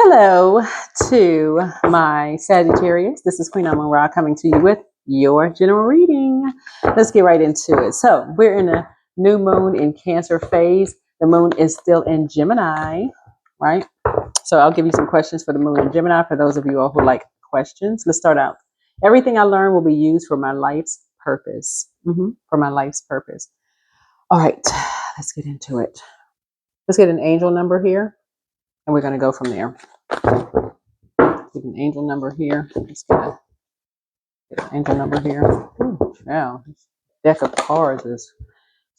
Hello to my Sagittarius. This is Queen Amun Ra coming to you with your general reading. Let's get right into it. So we're in a new moon in Cancer phase. The moon is still in Gemini, right? So I'll give you some questions for the moon in Gemini for those of you all who like questions. Let's start out. Everything I learn will be used for my life's purpose. For my life's purpose. All right, let's get into it. Let's get an angel number here, and we're going to go from there. Get an angel number here. Let's get an angel number here. Ooh, wow, this deck of cards is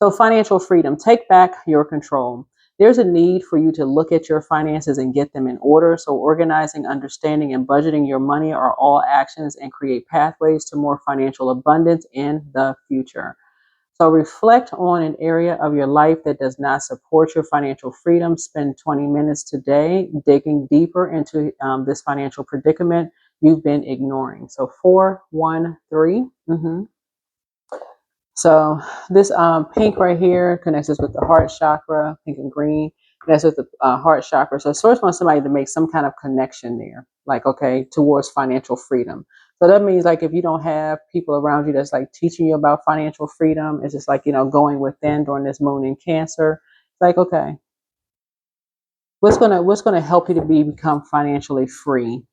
so financial freedom. Take back your control. There's a need for you to look at your finances and get them in order. So organizing, understanding, and budgeting your money are all actions and create pathways to more financial abundance in the future. So reflect on an area of your life that does not support your financial freedom. Spend 20 minutes today digging deeper into this financial predicament you've been ignoring. So 413. So this pink right here connects us with the heart chakra, pink and green. Connects with the heart chakra. So source wants somebody to make some kind of connection there, like, okay, towards financial freedom. So that means like if you don't have people around you that's like teaching you about financial freedom, it's just like, going within during this moon in Cancer. It's like, okay, what's gonna help you to become financially free?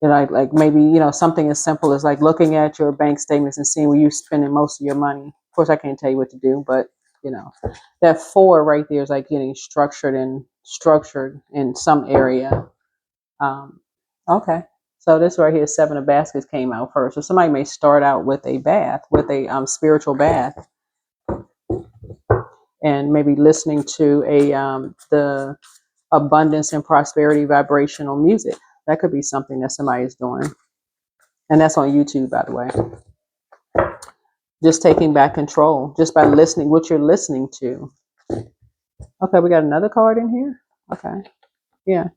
Like maybe, something as simple as like looking at your bank statements and seeing where you're spending most of your money. Of course, I can't tell you what to do, but that 4 right there is like getting structured in some area. Okay. So this right here, 7 of baskets came out first. So somebody may start out with a bath, with a spiritual bath, and maybe listening to the abundance and prosperity vibrational music. That could be something that somebody is doing. And that's on YouTube, by the way. Just taking back control, just by listening, what you're listening to. Okay, we got another card in here. Okay, yeah.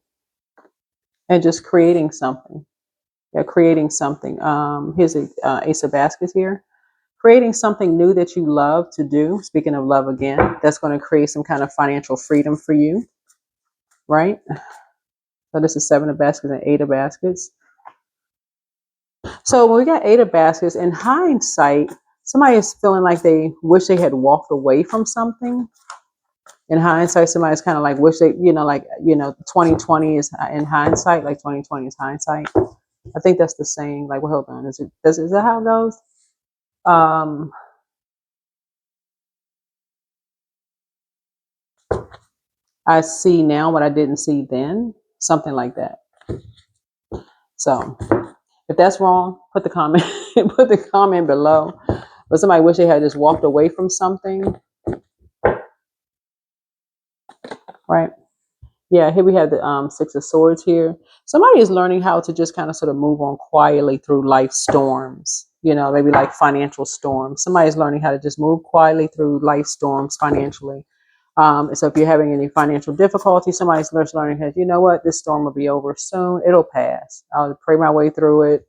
And just creating something. Yeah, creating something. Here's a Ace of Baskets here. Creating something new that you love to do. Speaking of love again, that's going to create some kind of financial freedom for you, right? So this is 7 of Baskets and 8 of Baskets. So when we got 8 of Baskets, in hindsight, somebody is feeling like they wish they had walked away from something. In hindsight, somebody's kind of like wish they, 2020 is in hindsight, like 2020 is hindsight. I think that's the saying. Like, well, hold on, is that how it goes? I see now what I didn't see then, something like that. So if that's wrong, put the comment below. But somebody wish they had just walked away from something, right? Yeah, here we have the 6 of Swords here. Somebody is learning how to just kind of sort of move on quietly through life storms, maybe like financial storms. Somebody's learning how to just move quietly through life storms financially. So if you're having any financial difficulty, somebody's learning how, what, this storm will be over soon. It'll pass. I'll pray my way through it.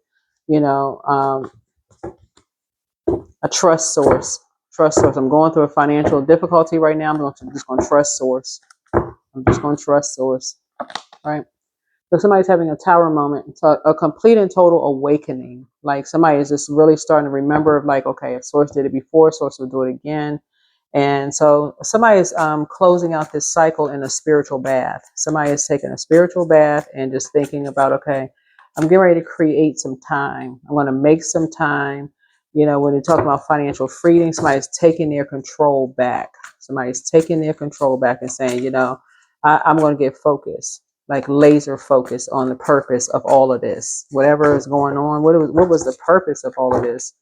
A trust source. I'm going through a financial difficulty right now. Just going to trust source. I'm just going to trust source, right? So somebody's having a tower moment, so a complete and total awakening. Like somebody is just really starting to remember, like, okay, if source did it before, source will do it again. And so somebody is closing out this cycle in a spiritual bath. Somebody is taking a spiritual bath and just thinking about, okay, I'm getting ready to create some time. I want to make some time. When you talk about financial freedom, somebody's taking their control back. Somebody's taking their control back and saying, I'm going to get focused, like laser focused on the purpose of all of this. Whatever is going on, what was the purpose of all of this?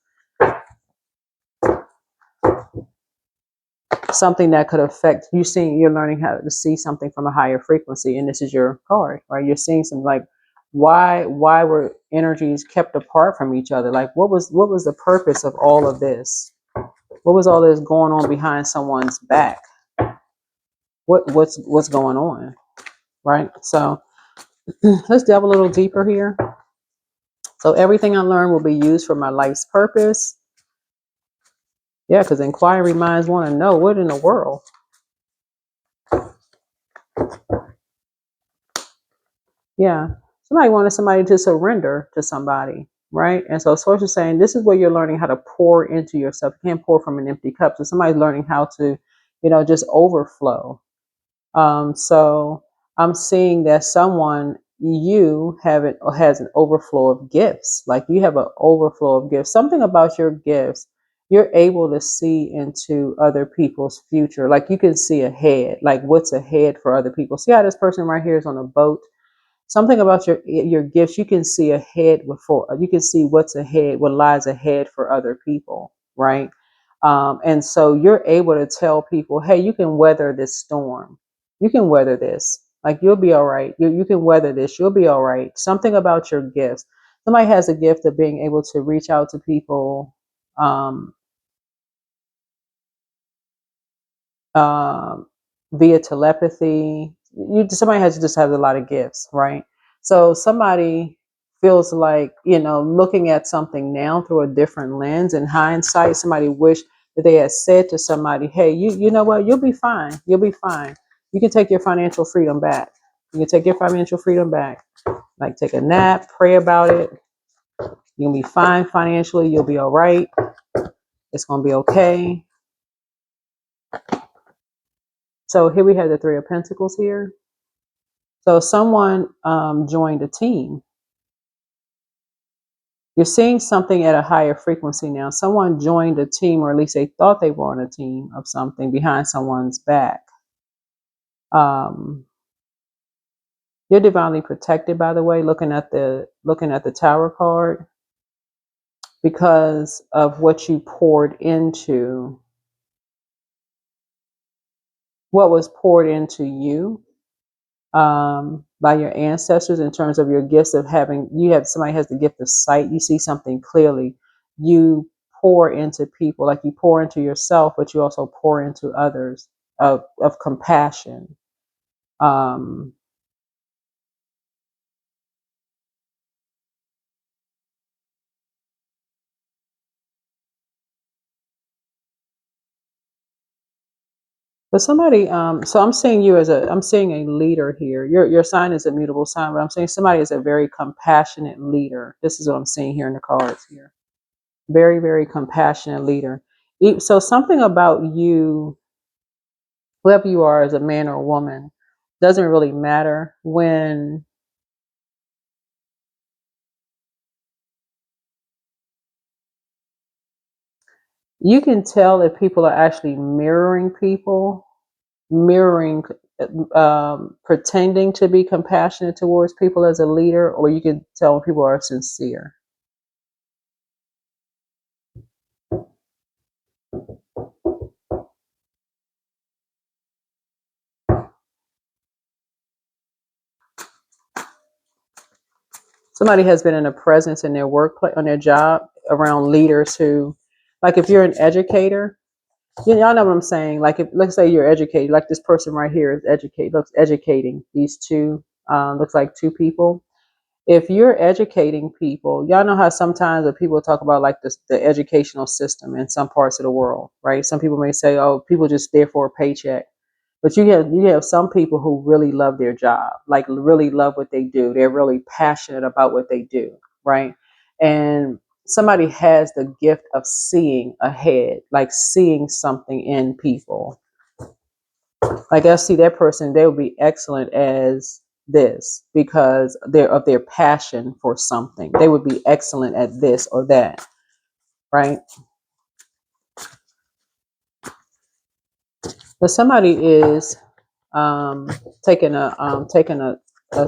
Something that could affect you. You're learning how to see something from a higher frequency, and this is your card, right? You're seeing some like why were energies kept apart from each other? Like what was the purpose of all of this? What was all this going on behind someone's back? What's going on, right? So let's delve a little deeper here. So everything I learned will be used for my life's purpose. Yeah, because inquiry minds want to know what in the world. Yeah. Somebody wanted somebody to surrender to somebody, right? And so Source is saying this is where you're learning how to pour into yourself. You can't pour from an empty cup. So somebody's learning how to, just overflow. So I'm seeing that someone you have it has an overflow of gifts. Like you have an overflow of gifts. Something about your gifts, you're able to see into other people's future. Like you can see ahead, like what's ahead for other people. See how this person right here is on a boat. Something about your gifts, you can see ahead before you can see what's ahead, what lies ahead for other people, right? And so you're able to tell people, hey, you can weather this storm. You can weather this. Like you'll be all right. You can weather this. You'll be all right. Something about your gifts. Somebody has a gift of being able to reach out to people, um, um, via telepathy. Somebody has just has a lot of gifts, right? So somebody feels like looking at something now through a different lens. In hindsight, somebody wish that they had said to somebody, "Hey, you know what? You'll be fine. You'll be fine. You can take your financial freedom back. You can take your financial freedom back. Like take a nap, pray about it. You'll be fine financially. You'll be all right. It's gonna be okay." So here we have the Three of Pentacles here. So someone joined a team. You're seeing something at a higher frequency now. Someone joined a team, or at least they thought they were on a team of something behind someone's back. Um, you're divinely protected, by the way. Looking at the Tower card, because of what you poured into, what was poured into you by your ancestors, in terms of your gifts of having, somebody has the gift of sight. You see something clearly. You pour into people, like you pour into yourself, but you also pour into others of compassion. Um, but somebody, so I'm seeing a leader here. Your sign is a mutable sign, but I'm saying somebody is a very compassionate leader. This is what I'm seeing here in the cards here. Very, very compassionate leader. So something about you, whoever you are, as a man or a woman, doesn't really matter. When you can tell if people are actually mirroring, pretending to be compassionate towards people as a leader, or you can tell when people are sincere. Somebody has been in a presence in their workplace, on their job, around leaders who, like if you're an educator, y'all know what I'm saying. Like if, let's say you're educated, like this person right here is educating these two, looks like two people. If you're educating people, y'all know how sometimes when people talk about like this, the educational system in some parts of the world, right? Some people may say, "Oh, people just there for a paycheck," but you have some people who really love their job, like really love what they do. They're really passionate about what they do, right? And somebody has the gift of seeing ahead, like seeing something in people. Like I see that person, they would be excellent as this because they're of their passion for something. They would be excellent at this or that, right? But somebody is um, taking a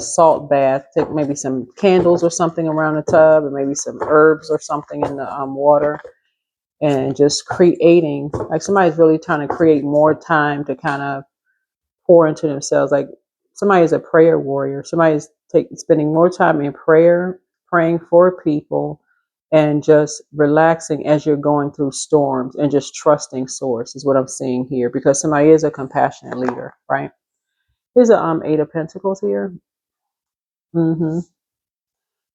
salt bath, take maybe some candles or something around the tub, and maybe some herbs or something in the water, and just creating. Like somebody's really trying to create more time to kind of pour into themselves. Like somebody is a prayer warrior. Somebody's spending more time in prayer, praying for people, and just relaxing as you're going through storms, and just trusting source is what I'm seeing here, because somebody is a compassionate leader, right? Here's a Eight of Pentacles here.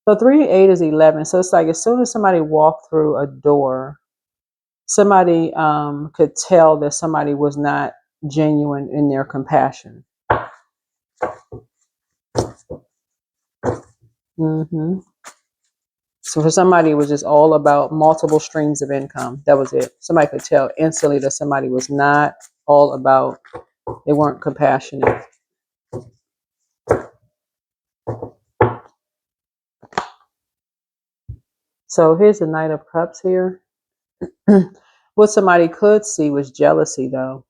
So 3 and 8 is 11. So it's like as soon as somebody walked through a door, somebody could tell that somebody was not genuine in their compassion. Mm-hmm. So for somebody, it was just all about multiple streams of income. That was it. Somebody could tell instantly that somebody was not all about, they weren't compassionate. So here's the Knight of Cups here. What somebody could see was jealousy, though.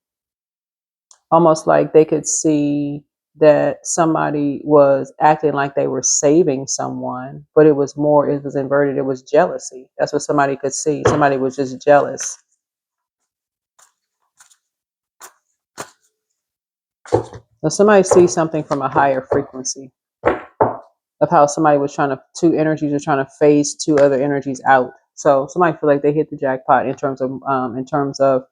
Almost like they could see that somebody was acting like they were saving someone, but it was more, it was inverted. It was jealousy. That's what somebody could see. Somebody was just jealous. Now somebody sees something from a higher frequency of how somebody was trying to, two energies are trying to phase two other energies out. So somebody feel like they hit the jackpot in terms of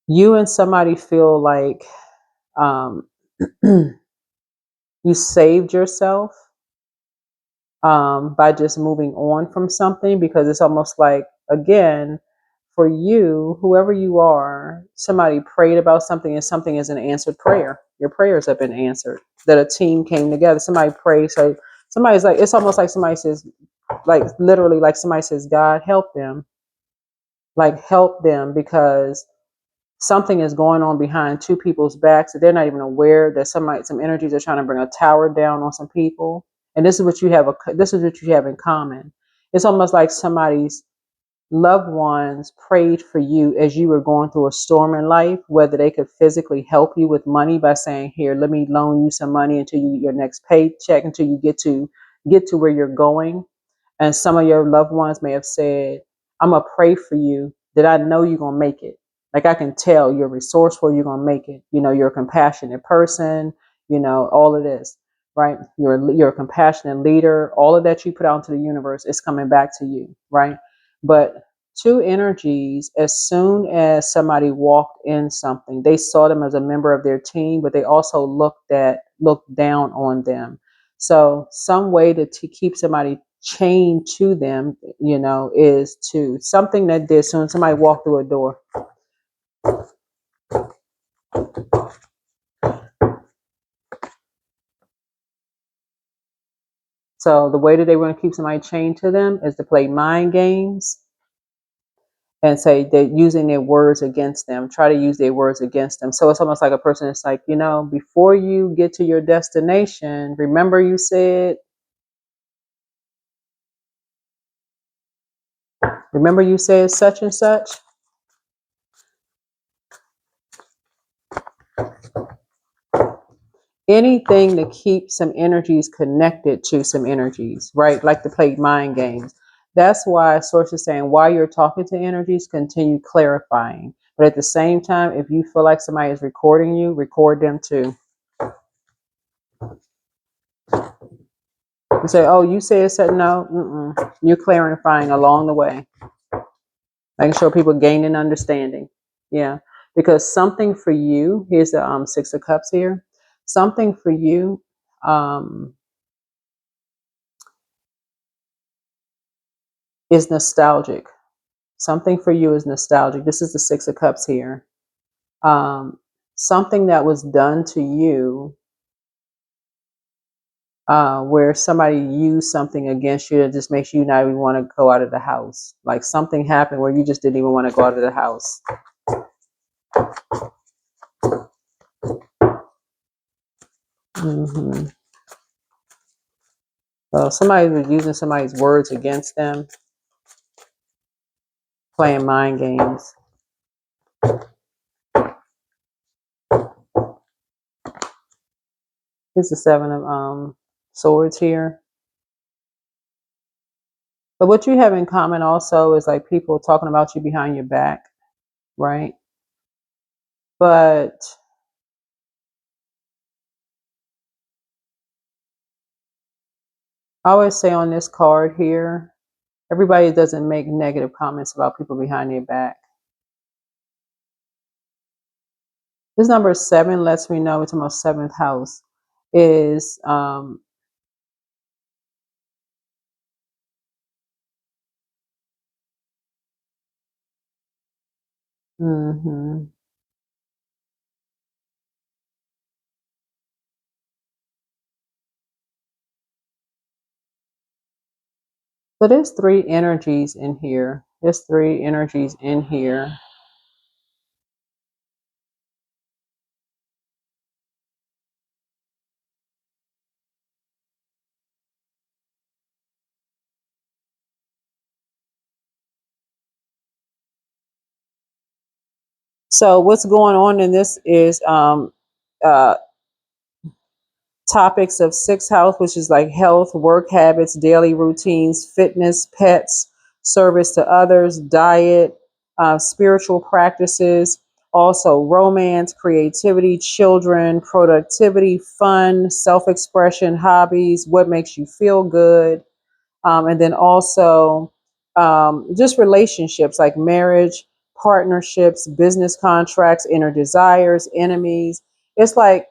you and somebody feel like um, you saved yourself by just moving on from something, because it's almost like, again, for you, whoever you are, somebody prayed about something and something is an answered prayer. Your prayers have been answered. That a team came together. Somebody prayed. So somebody's like, it's almost like somebody says, like literally, like somebody says, God help them. Like help them, because something is going on behind two people's backs that they're not even aware that some energies are trying to bring a tower down on some people. And this is what you have. This is what you have in common. It's almost like somebody's loved ones prayed for you as you were going through a storm in life, whether they could physically help you with money by saying, here, let me loan you some money until you get your next paycheck, until you get to where you're going. And some of your loved ones may have said, I'm going to pray for you that I know you're going to make it. Like I can tell you're resourceful, you're going to make it. You know, you're a compassionate person, you know, all of this, right? You're a compassionate leader. All of that you put out into the universe is coming back to you, right? But two energies, as soon as somebody walked in something, they saw them as a member of their team, but they also looked down on them. So some way to keep somebody chained to them, you know, is to something that did soon somebody walked through a door. So the way that they want to keep somebody chained to them is to play mind games and say they're using their words against them, try to use their words against them. So it's almost like a person that's like, you know, before you get to your destination, remember you said such and such. Anything to keep some energies connected to some energies, right? Like to play mind games. That's why Source is saying while you're talking to energies, continue clarifying. But at the same time, if you feel like somebody is recording you, record them too. You say, oh, you said something. No, you're clarifying along the way. Making sure people gain an understanding. Yeah. Because something for you, here's the Six of Cups here. Something for you, is nostalgic. Something for you is nostalgic. This is the Six of Cups here. Something that was done to you, where somebody used something against you that just makes you not even want to go out of the house. Like something happened where you just didn't even want to go out of the house. Mm-hmm. So somebody was using somebody's words against them, playing mind games. Here's the Seven of Swords here. But what you have in common also is like people talking about you behind your back, right? But I always say on this card here, everybody doesn't make negative comments about people behind their back. This number 7 lets me know it's almost seventh house is mm-hmm. So there's three energies in here. There's three energies in here. So what's going on in this is uh, topics of sixth house, which is like health, work habits, daily routines, fitness, pets, service to others, diet, spiritual practices, also romance, creativity, children, productivity, fun, self expression, hobbies, what makes you feel good. And then also just relationships like marriage, partnerships, business contracts, inner desires, enemies. It's like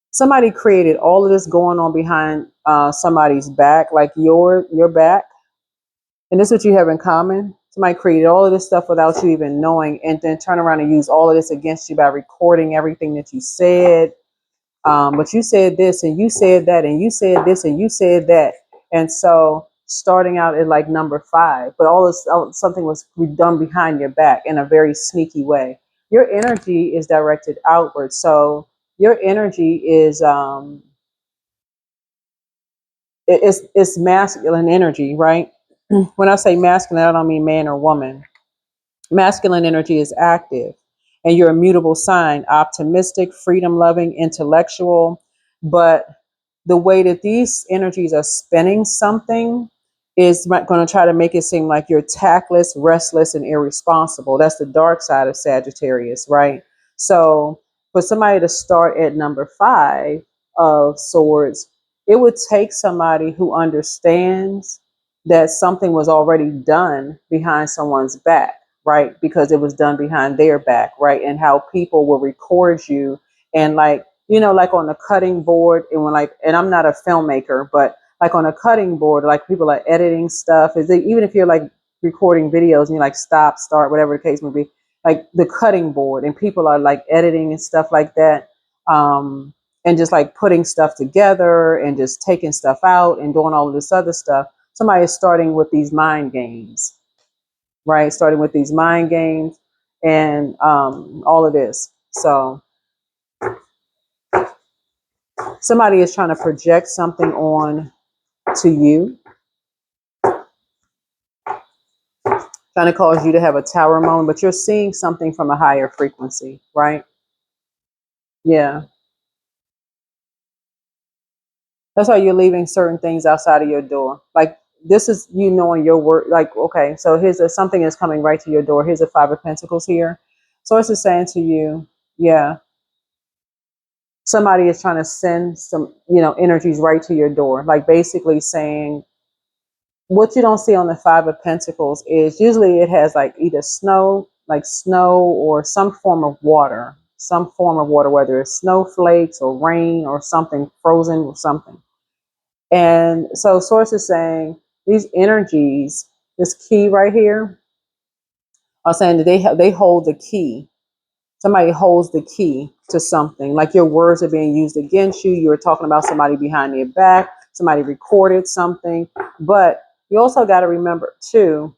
somebody created all of this going on behind somebody's back, like your back, and this is what you have in common. Somebody created all of this stuff without you even knowing, and then turn around and use all of this against you by recording everything that you said. But you said this, and you said that, and you said this, and you said that, and so starting out at like number 5, but something was done behind your back in a very sneaky way. Your energy is directed outward, so your energy is it's masculine energy, right? When I say masculine, I don't mean man or woman. Masculine energy is active, and you're a mutable sign, optimistic, freedom loving, intellectual. But the way that these energies are spinning something is going to try to make it seem like you're tactless, restless, and irresponsible. That's the dark side of Sagittarius, right? So for somebody to start at number 5 of swords, it would take somebody who understands that something was already done behind someone's back, right? Because it was done behind their back, right? And how people will record you and like, like on the cutting board, and when like, and I'm not a filmmaker, but like on a cutting board, like people are editing stuff. Even if you're like recording videos and you like stop, start, whatever the case may be, like the cutting board, and people are like editing and stuff like that, and just like putting stuff together and just taking stuff out and doing all of this other stuff. Somebody is starting with these mind games, right? Starting with these mind games and all of this. So somebody is trying to project something on to you, trying to cause you to have a tower moment, but you're seeing something from a higher frequency, right? Yeah. That's why you're leaving certain things outside of your door. Like this is you knowing your work. Like, okay, so something is coming right to your door. Here's a 5 of Pentacles here. So it's just saying to you, yeah, somebody is trying to send some, energies right to your door. Like basically saying, what you don't see on the 5 of Pentacles is usually it has like either snow or some form of water, whether it's snowflakes or rain or something frozen or something. And so source is saying these energies, this key right here, are saying that they hold the key. Somebody holds the key to something, like your words are being used against you. You're talking about somebody behind their back. Somebody recorded something. But you also got to remember too,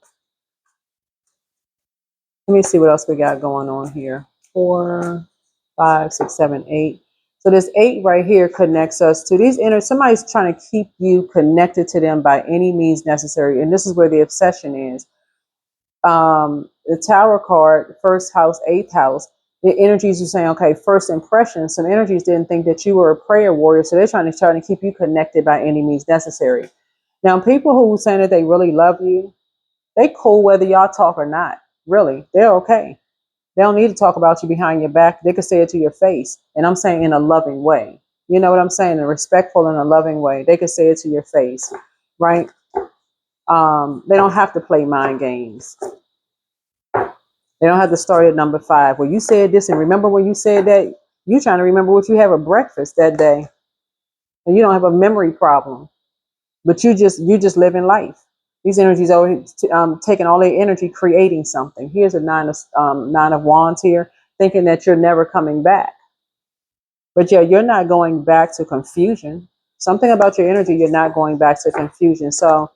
let me see what else we got going on here. 4, 5, 6, 7, 8. So this 8 right here connects us to these inner. Somebody's trying to keep you connected to them by any means necessary. And this is where the obsession is. The Tower card, first house, 8th house, the energies are saying, okay, first impression. Some energies didn't think that you were a prayer warrior, so they're trying to keep you connected by any means necessary. Now, people who saying that they really love you, they cool whether y'all talk or not. Really, they're okay. They don't need to talk about you behind your back. They could say it to your face, and I'm saying in a loving way. You know what I'm saying? In a respectful and a loving way. They could say it to your face, right? They don't have to play mind games. They don't have to start at number 5. Well, you said this, and remember when you said that, you trying to remember what you have at breakfast that day, and you don't have a memory problem, but you just living life. These energies are taking all their energy creating something. Here's a 9 of Wands here, thinking that you're never coming back. But yeah, you're not going back to confusion. Something about your energy, you're not going back to confusion. So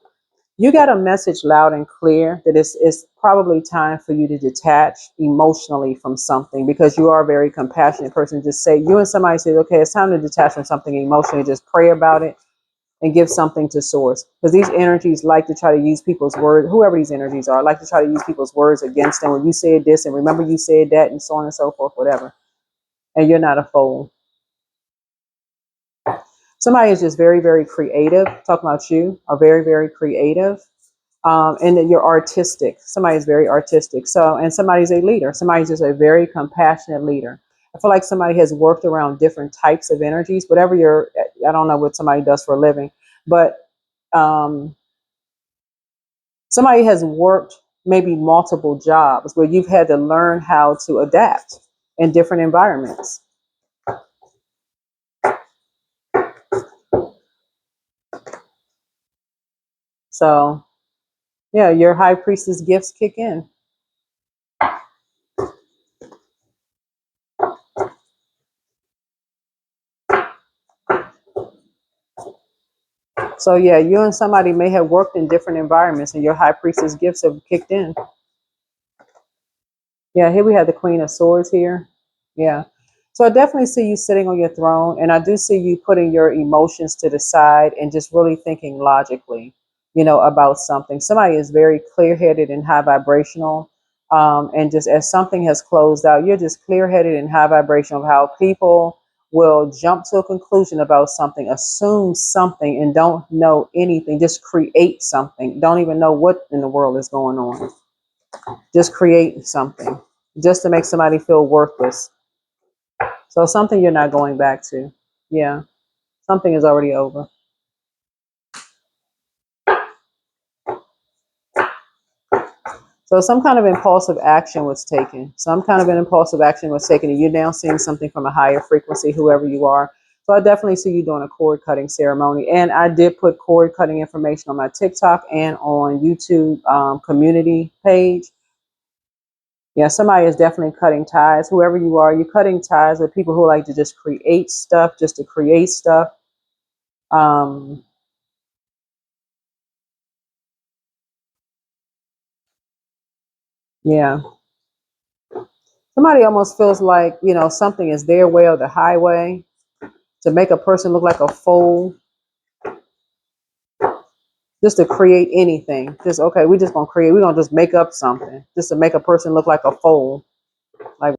you got a message loud and clear that it's probably time for you to detach emotionally from something, because you are a very compassionate person. Just say, you and somebody say, okay, it's time to detach from something emotionally. Just pray about it and give something to source. Because these energies like to try to use people's words, whoever these energies are, like to try to use people's words against them. When you said this and remember you said that and so on and so forth, whatever. And you're not a fool. Somebody is just very, very creative. Talking about you, are very, very creative. And that you're artistic. Somebody is very artistic. So, and somebody's a leader. Somebody's just a very compassionate leader. I feel like somebody has worked around different types of energies. Whatever you're, I don't know what somebody does for a living, but um, somebody has worked maybe multiple jobs where you've had to learn how to adapt in different environments. So, yeah, your high priestess gifts kick in. So, yeah, you and somebody may have worked in different environments and your high priestess gifts have kicked in. Yeah, here we have the Queen of Swords here. Yeah. So I definitely see you sitting on your throne, and I do see you putting your emotions to the side and just really thinking logically, about something. Somebody is very clear-headed and high vibrational. And just as something has closed out, you're just clear-headed and high vibrational of how people will jump to a conclusion about something, assume something, and don't know anything, just create something, don't even know what in the world is going on. Just create something just to make somebody feel worthless. So something you're not going back to. Yeah. Something is already over. So some kind of impulsive action was taken. Some kind of an impulsive action was taken, and you're now seeing something from a higher frequency, whoever you are. So I definitely see you doing a cord cutting ceremony. And I did put cord cutting information on my TikTok and on YouTube community page. Yeah, somebody is definitely cutting ties. Whoever you are, you're cutting ties with people who like to just create stuff, just to create stuff. Um, yeah. Somebody almost feels like, something is their way or the highway to make a person look like a fool, just to create anything. Just, okay, we're just going to create, we're going to just make up something just to make a person look like a fool. Like,